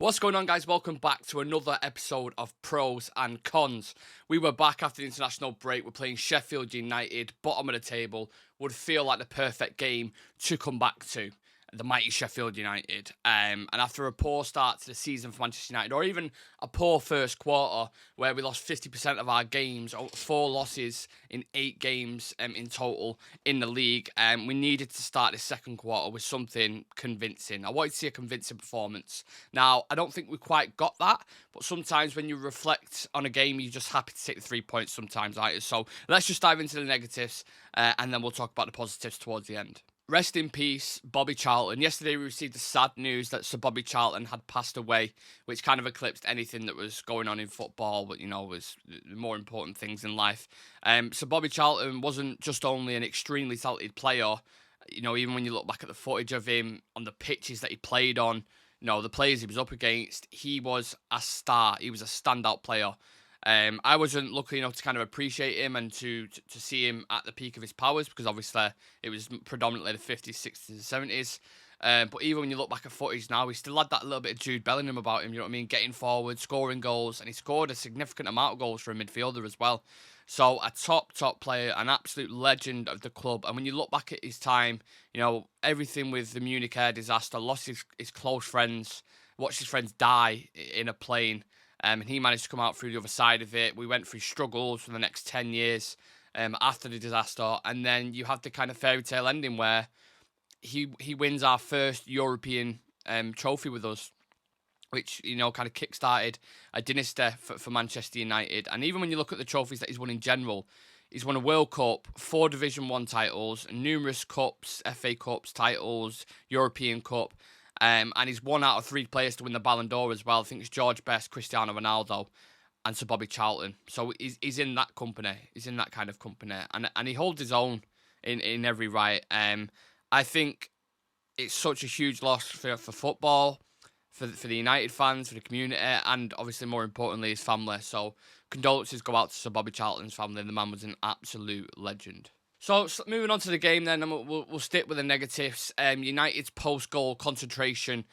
What's going on, guys? Welcome back to another episode of Pros and Cons. We were back after the international break. We're playing Sheffield United, bottom of the table. Would feel like the perfect game to come back to. The mighty Sheffield United. And after a poor start to the season for Manchester United, or even a poor first quarter where we lost 50% of our games, 4 losses in 8 games in total in the league, we needed to start the second quarter with something convincing. I wanted to see a convincing performance. Now, I don't think we quite got that, but sometimes when you reflect on a game, you're just happy to take the 3 points sometimes, right? So let's just dive into the negatives, and then we'll talk about the positives towards the end. Rest in peace, Bobby Charlton. Yesterday we received the sad news that Sir Bobby Charlton had passed away, which kind of eclipsed anything that was going on in football, but, was more important things in life. Sir Bobby Charlton wasn't just only an extremely talented player, even when you look back at the footage of him on the pitches that he played on, the players he was up against, he was a star. He was a standout player. I wasn't lucky enough to kind of appreciate him and to see him at the peak of his powers, because obviously it was predominantly the 50s, 60s and 70s. But even when you look back at footage now, he still had that little bit of Jude Bellingham about him, you know what I mean? Getting forward, scoring goals, and he scored a significant amount of goals for a midfielder as well. So a top player, an absolute legend of the club. And when you look back at his time, everything with the Munich air disaster, lost his close friends, watched his friends die in a plane. And he managed to come out through the other side of it. We went through struggles for the next 10 years after the disaster. And then you have the kind of fairy tale ending where he wins our first European trophy with us, which, kind of kick-started a dynasty for Manchester United. And even when you look at the trophies that he's won in general, he's won a World Cup, 4 Division 1 titles, numerous cups, FA Cups, titles, European Cup. And he's 1 out of 3 players to win the Ballon d'Or as well. I think it's George Best, Cristiano Ronaldo, and Sir Bobby Charlton. So he's in that company. He's in that kind of company. And he holds his own in every right. I think it's such a huge loss for football, for the United fans, for the community, and obviously, more importantly, his family. So condolences go out to Sir Bobby Charlton's family. The man was an absolute legend. So moving on to the game then, and we'll stick with the negatives. United's post-goal concentration,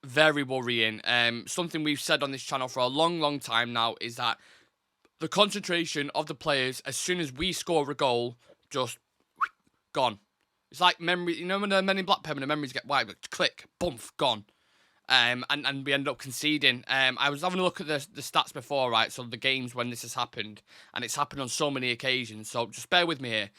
very worrying. Something we've said on this channel for a long time now is that the concentration of the players, as soon as we score a goal, just gone. It's like memory, when the Men in Black pen, when the memories get wiped, click, bump, gone. And we end up conceding. I was having a look at the stats before, right? So the games when this has happened, and it's happened on so many occasions. So just bear with me here.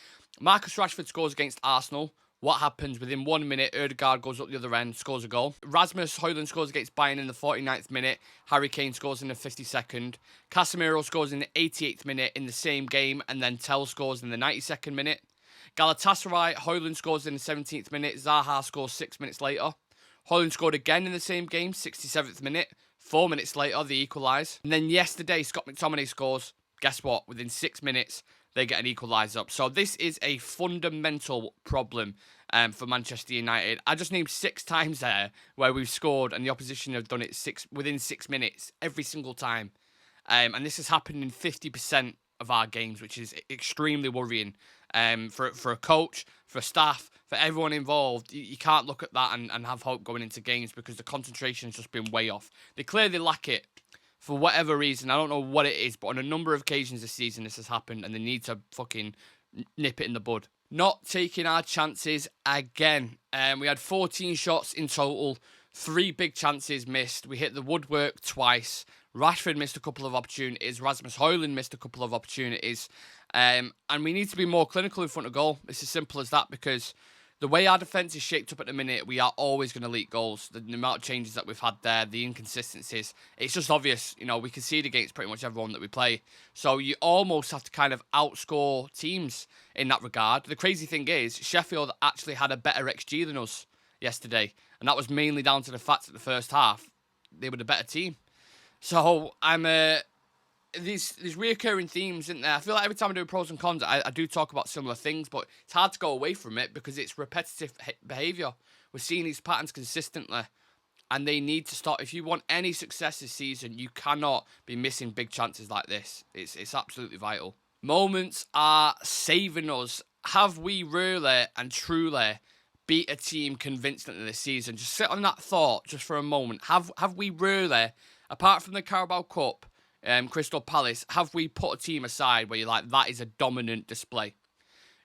Marcus Rashford scores against Arsenal. What happens? Within 1 minute, Ødegaard goes up the other end, scores a goal. Rasmus Højlund scores against Bayern in the 49th minute. Harry Kane scores in the 52nd. Casemiro scores in the 88th minute in the same game, and then Tell scores in the 92nd minute. Galatasaray, Højlund scores in the 17th minute. Zaha scores 6 minutes later. Højlund scored again in the same game, 67th minute. 4 minutes later, they equalise. And then yesterday, Scott McTominay scores. Guess what? Within 6 minutes, they get an equaliser up. So this is a fundamental problem for Manchester United. I just named 6 times there where we've scored and the opposition have done it within 6 minutes every single time. And this has happened in 50% of our games, which is extremely worrying for a coach, for staff, for everyone involved. You can't look at that and have hope going into games because the concentration has just been way off. They clearly lack it. For whatever reason, I don't know what it is, but on a number of occasions this season this has happened and they need to fucking nip it in the bud. Not taking our chances again. We had 14 shots in total, 3 big chances missed. We hit the woodwork twice. Rashford missed a couple of opportunities. Rasmus Højlund missed a couple of opportunities. And we need to be more clinical in front of goal. It's as simple as that, because the way our defence is shaped up at the minute, we are always going to leak goals. The amount of changes that we've had there, the inconsistencies, it's just obvious. We concede against pretty much everyone that we play. So you almost have to kind of outscore teams in that regard. The crazy thing is, Sheffield actually had a better XG than us yesterday. And that was mainly down to the fact that the first half, they were the better team. So these reoccurring themes, isn't there? I feel like every time I do pros and cons, I do talk about similar things, but it's hard to go away from it because it's repetitive behaviour. We're seeing these patterns consistently, and they need to stop. If you want any success this season, you cannot be missing big chances like this. It's absolutely vital. Moments are saving us. Have we really and truly beat a team convincingly this season. Just sit on that thought just for a moment. Have we really, apart from the Carabao Cup, Crystal Palace, have we put a team aside where you're like, that is a dominant display?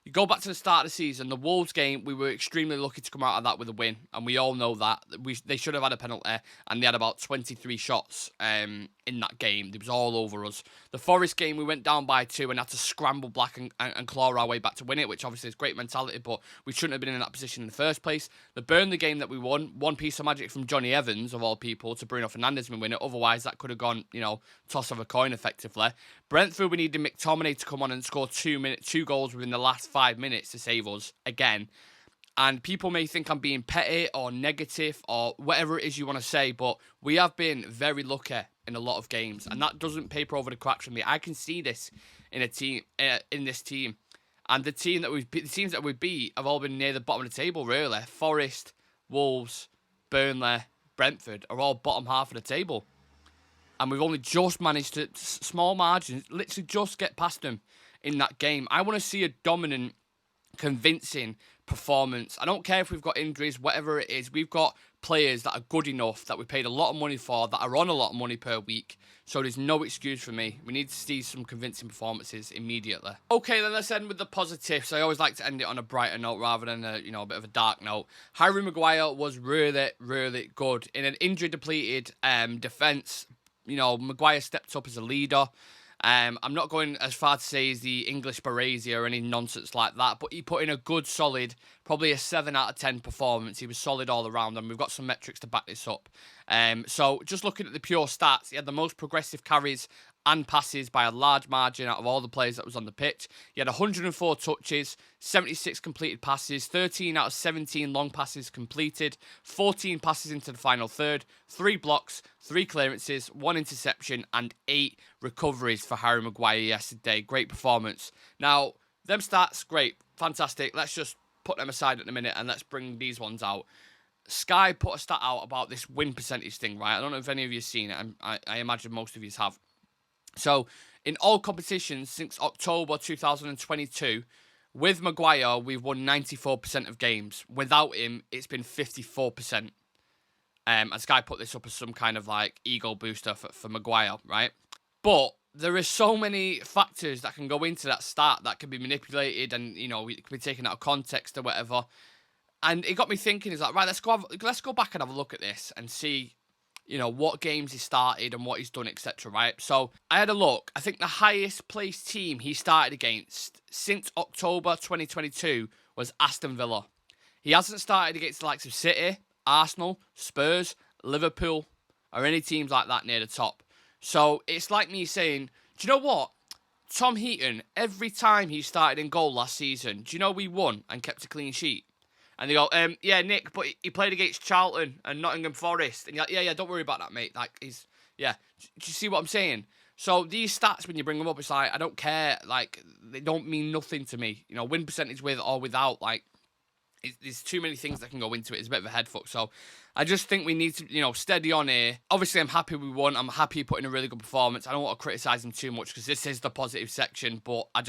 You go back to the start of the season, the Wolves game, we were extremely lucky to come out of that with a win, and we all know that. They should have had a penalty, and they had about 23 shots in that game. It was all over us. The Forest game, we went down by 2 and had to scramble back and claw our way back to win it, which obviously is great mentality, but we shouldn't have been in that position in the first place. The Burnley game that we won, one piece of magic from Johnny Evans, of all people, to Bruno Fernandes and win it. Otherwise, that could have gone, toss of a coin, effectively. Brentford, we needed McTominay to come on and score 2 goals within the last 5 minutes to save us again. And people may think I'm being petty or negative or whatever it is you want to say, but we have been very lucky in a lot of games, and that doesn't paper over the cracks for me. I can see this in a team, in this team, and the teams that we beat have all been near the bottom of the table. Really, Forest, Wolves, Burnley, Brentford are all bottom half of the table. And we've only just managed to, small margins, literally just get past them in that game. I want to see a dominant, convincing performance. I don't care if we've got injuries, whatever it is. We've got players that are good enough, that we paid a lot of money for, that are on a lot of money per week. So there's no excuse for me. We need to see some convincing performances immediately. Okay, then let's end with the positives. I always like to end it on a brighter note rather than a bit of a dark note. Harry Maguire was really, really good. In an injury-depleted defence, Maguire stepped up as a leader. I'm not going as far to say he's the English Baresi or any nonsense like that, but he put in a good, solid, probably a 7 out of 10 performance. He was solid all around, and we've got some metrics to back this up. So just looking at the pure stats, he had the most progressive carries and passes by a large margin out of all the players that was on the pitch. He had 104 touches, 76 completed passes, 13 out of 17 long passes completed, 14 passes into the final third, 3 blocks, 3 clearances, 1 interception, and 8 recoveries for Harry Maguire yesterday. Great performance. Now, them stats, great, fantastic. Let's just put them aside at the minute and let's bring these ones out. Sky put a stat out about this win percentage thing, right? I don't know if any of you have seen it. I imagine most of you have. So, in all competitions since October 2022, with Maguire, we've won 94% of games. Without him, it's been 54%. And Sky put this up as some kind of ego booster for Maguire, right? But there are so many factors that can go into that stat that can be manipulated and, it can be taken out of context or whatever. And it got me thinking, it's like, right, let's go back and have a look at this and see, what games he started and what he's done, etc., right? So I had a look. I think the highest placed team he started against since October 2022 was Aston Villa. He hasn't started against the likes of City, Arsenal, Spurs, Liverpool, or any teams like that near the top. So it's like me saying, do you know what? Tom Heaton, every time he started in goal last season, do you know we won and kept a clean sheet? And they go, yeah, Nick, but he played against Charlton and Nottingham Forest. And you're like, yeah, don't worry about that, mate. Do you see what I'm saying? So these stats, when you bring them up, it's like, I don't care. They don't mean nothing to me. Win percentage with or without, there's too many things that can go into it. It's a bit of a head fuck. So I just think we need to, steady on here. Obviously, I'm happy we won. I'm happy he put in a really good performance. I don't want to criticise him too much because this is the positive section. But I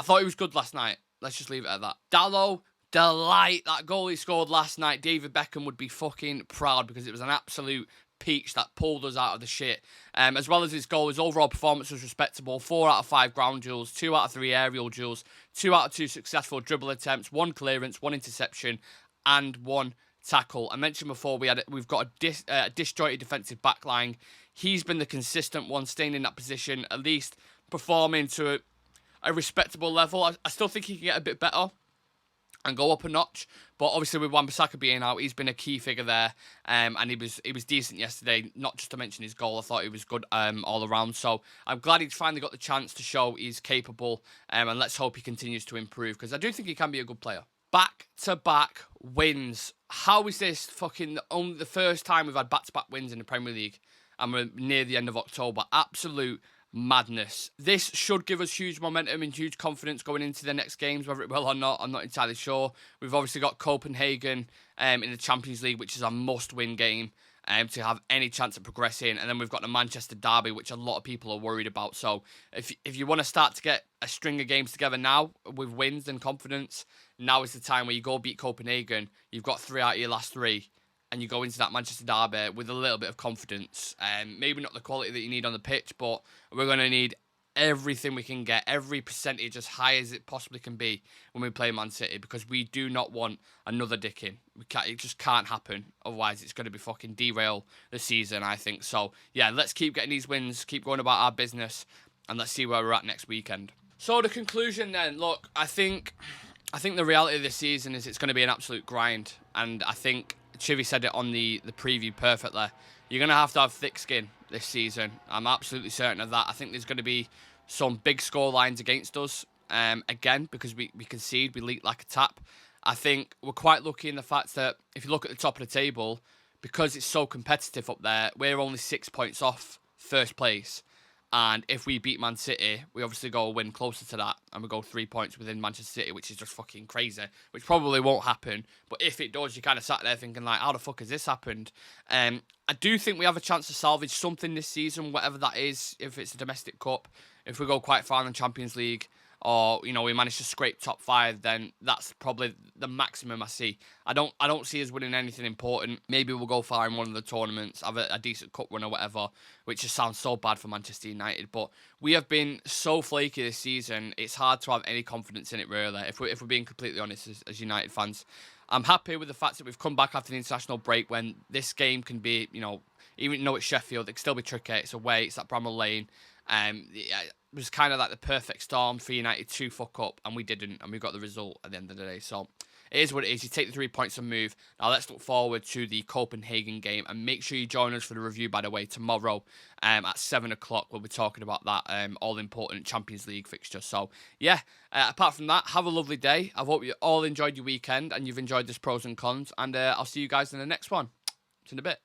thought he was good last night. Let's just leave it at that. Dalot. Delight, that goal he scored last night. David Beckham would be fucking proud because it was an absolute peach that pulled us out of the shit. As well as his goal, his overall performance was respectable. 4 out of 5 ground duels, 2 out of 3 aerial duels, 2 out of 2 successful dribble attempts, 1 clearance, 1 interception, and 1 tackle. I mentioned before we've got a disjointed defensive backline. He's been the consistent one, staying in that position, at least performing to a respectable level. I still think he can get a bit better and go up a notch, but obviously with Wan-Bissaka being out, he's been a key figure there, and he was decent yesterday. Not just to mention his goal, I thought he was good all around. So I'm glad he's finally got the chance to show he's capable, and let's hope he continues to improve because I do think he can be a good player. Back-to-back wins. How is this fucking only the first time we've had back-to-back wins in the Premier League, and we're near the end of October? Absolute madness. This should give us huge momentum and huge confidence going into the next games, whether it will or not, I'm not entirely sure. We've obviously got Copenhagen in the Champions League, which is a must-win game. to have any chance of progressing. And then we've got the Manchester derby, which a lot of people are worried about. So if you want to start to get a string of games together now with wins and confidence, now is the time where you go beat Copenhagen. You've got 3 out of your last 3. And you go into that Manchester derby with a little bit of confidence. Maybe not the quality that you need on the pitch, but we're going to need everything we can get, every percentage as high as it possibly can be when we play Man City, because we do not want another dicking. It just can't happen. Otherwise, it's going to be fucking derail the season, I think. So, yeah, let's keep getting these wins, keep going about our business, and let's see where we're at next weekend. So, the conclusion then, look, I think the reality of this season is it's going to be an absolute grind, and I think Chivy said it on the preview perfectly. You're going to have thick skin this season. I'm absolutely certain of that. I think there's going to be some big score lines against us, again, because we concede, we leak like a tap. I think we're quite lucky in the fact that if you look at the top of the table, because it's so competitive up there, we're only 6 points off first place. And if we beat Man City, we obviously go a win closer to that, and we go 3 points within Manchester City, which is just fucking crazy, which probably won't happen. But if it does, you kind of sat there thinking, like, how the fuck has this happened? I do think we have a chance to salvage something this season, whatever that is, if it's a domestic cup, if we go quite far in the Champions League, or, you know, we manage to scrape top 5, then that's probably the maximum I see. I don't see us winning anything important. Maybe we'll go far in one of the tournaments, have a decent cup run or whatever, which just sounds so bad for Manchester United. But we have been so flaky this season, it's hard to have any confidence in it, really, if we're being completely honest as United fans. I'm happy with the fact that we've come back after the international break when this game can be, you know, even though it's Sheffield, it can still be tricky. It's away, it's at Bramall Lane. It was kind of like the perfect storm for United to fuck up, and we didn't, and we got the result at the end of the day. So it is what it is. You take the 3 points and move. Now let's look forward to the Copenhagen game, and make sure you join us for the review, by the way, tomorrow at 7 o'clock. We'll be talking about that all-important Champions League fixture. So, yeah, apart from that, have a lovely day. I hope you all enjoyed your weekend, and you've enjoyed this pros and cons, and I'll see you guys in the next one. See you in a bit.